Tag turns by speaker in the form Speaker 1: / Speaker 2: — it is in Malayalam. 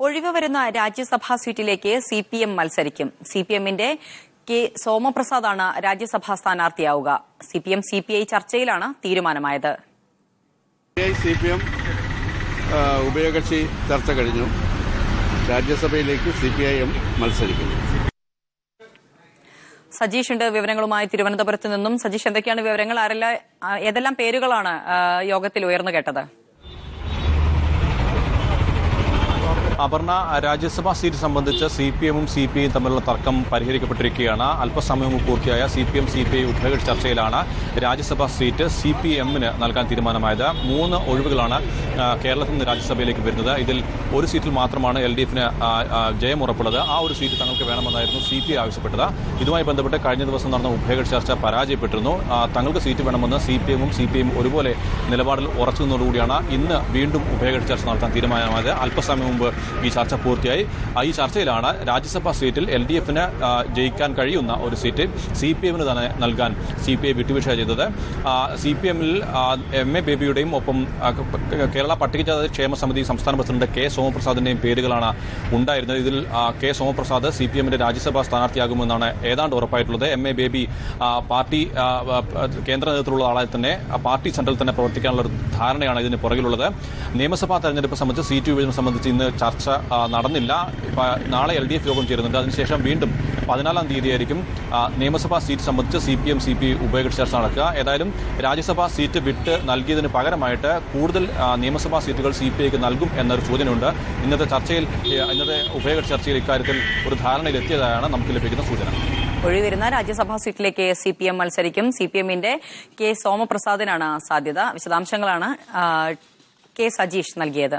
Speaker 1: ഒഴിവ് വരുന്ന രാജ്യസഭാ സീറ്റിലേക്ക് സിപിഎം മത്സരിക്കും. സിപിഎമ്മിന്റെ കെ സോമപ്രസാദാണ് രാജ്യസഭാ സ്ഥാനാർത്ഥിയാവുക. സിപിഎം സിപിഐ ചർച്ചയിലാണ് തീരുമാനമായത്.
Speaker 2: സിപിഎം ഉഭയകക്ഷി ചർച്ച കഴിഞ്ഞു. രാജ്യസഭയിലേക്ക് സിപിഐഎം മത്സരിക്കുന്നു.
Speaker 1: സജീഷ് ഉണ്ട് വിവരങ്ങളുമായി തിരുവനന്തപുരത്ത് നിന്നും. സജീഷ്, എന്തൊക്കെയാണ് വിവരങ്ങൾ? ഏതെല്ലാം പേരുകളാണ് യോഗത്തിൽ ഉയർന്നു കേട്ടത്?
Speaker 3: അപർണ, രാജ്യസഭാ സീറ്റ് സംബന്ധിച്ച് സിപിഎമ്മും സിപിഐയും തമ്മിലുള്ള തർക്കം പരിഹരിക്കപ്പെട്ടിരിക്കുകയാണ്. അല്പസമയം പൂർത്തിയായ സിപിഎം സിപിഐ ഉഭയകക്ഷി ചർച്ചയിലാണ് രാജ്യസഭാ സീറ്റ് സിപിഎമ്മിന് നൽകാൻ തീരുമാനമായത്. 3 ഒഴിവുകളാണ് കേരളത്തിൽ നിന്ന് രാജ്യസഭയിലേക്ക് വരുന്നത്. ഇതിൽ ഒരു സീറ്റിൽ മാത്രമാണ് LDFന് ജയമുറപ്പുള്ളത്. ആ ഒരു സീറ്റ് തങ്ങൾക്ക് വേണമെന്നായിരുന്നു സിപിഐ ആവശ്യപ്പെട്ടത്. ഇതുമായി ബന്ധപ്പെട്ട് കഴിഞ്ഞ ദിവസം നടന്ന ഉഭയകക്ഷി ചർച്ച പരാജയപ്പെട്ടിരുന്നു. തങ്ങൾക്ക് സീറ്റ് വേണമെന്ന് സിപിഎമ്മും സിപിഐയും ഒരുപോലെ നിലപാടിൽ ഉറച്ചു നിന്നതോടുകൂടിയാണ് ഇന്ന് വീണ്ടും ഉഭയകക്ഷി ചർച്ച നടത്താൻ തീരുമാനമായത്. അല്പസമയം മുമ്പ് ഈ ചർച്ച പൂർത്തിയായി. ഈ ചർച്ചയിലാണ് രാജ്യസഭാ സീറ്റിൽ LDFന് ജയിക്കാൻ കഴിയുന്ന ഒരു സീറ്റ് സിപിഎമ്മിന് തന്നെ നൽകാൻ സിപിഐ വിട്ടുവീഴ്ച ചെയ്തത്. സിപിഎമ്മിൽ MA ബേബിയുടെയും ഒപ്പം കേരള പട്ടികജാതി ക്ഷേമ സമിതി സംസ്ഥാന പ്രസിഡന്റ് കെ സോമപ്രസാദിന്റെയും പേരുകളാണ് ഉണ്ടായിരുന്നത്. ഇതിൽ കെ സോമപ്രസാദ് സിപിഎമ്മിന്റെ രാജ്യസഭാ സ്ഥാനാർത്ഥിയാകുമെന്നാണ് ഏതാണ്ട് ഉറപ്പായിട്ടുള്ളത്. MA ബേബി പാർട്ടി കേന്ദ്ര നേതൃത്വമുള്ള ആളായി തന്നെ പാർട്ടി സെന്ററിൽ തന്നെ പ്രവർത്തിക്കാനുള്ള ഒരു ധാരണയാണ് ഇതിന് പുറകിലുള്ളത്. നിയമസഭാ തെരഞ്ഞെടുപ്പ് സംബന്ധിച്ച് സീറ്റ് വിഭജനം സംബന്ധിച്ച് ഇന്ന് ചർച്ച നടന്നില്ല. നാളെ LDF യോഗം ചേരുന്നുണ്ട്. അതിനുശേഷം വീണ്ടും 14-ാം തീയതിയായിരിക്കും നിയമസഭാ സീറ്റ് സംബന്ധിച്ച് സിപിഎം സിപിഐ ഉഭയകക്ഷി ചർച്ച നടക്കുക. ഏതായാലും രാജ്യസഭാ സീറ്റ് വിട്ട് നൽകിയതിന് പകരമായിട്ട് കൂടുതൽ നിയമസഭാ സീറ്റുകൾ സിപിഐക്ക് നൽകും എന്നൊരു സൂചനയുണ്ട്. ഇന്നത്തെ ഉഭയകക്ഷി ചർച്ചയിൽ ഇക്കാര്യത്തിൽ ഒരു ധാരണയിലെത്തിയതായാണ് നമുക്ക് ലഭിക്കുന്ന സൂചന.
Speaker 1: ഒഴിവരുന്ന രാജ്യസഭാ സീറ്റിലേക്ക് സിപിഎം മത്സരിക്കും. സിപിഎമ്മിന്റെ കെ സോമപ്രസാദിനാണ് സാധ്യത. വിശദാംശങ്ങളാണ് കെ സജീഷ് നൽകിയത്.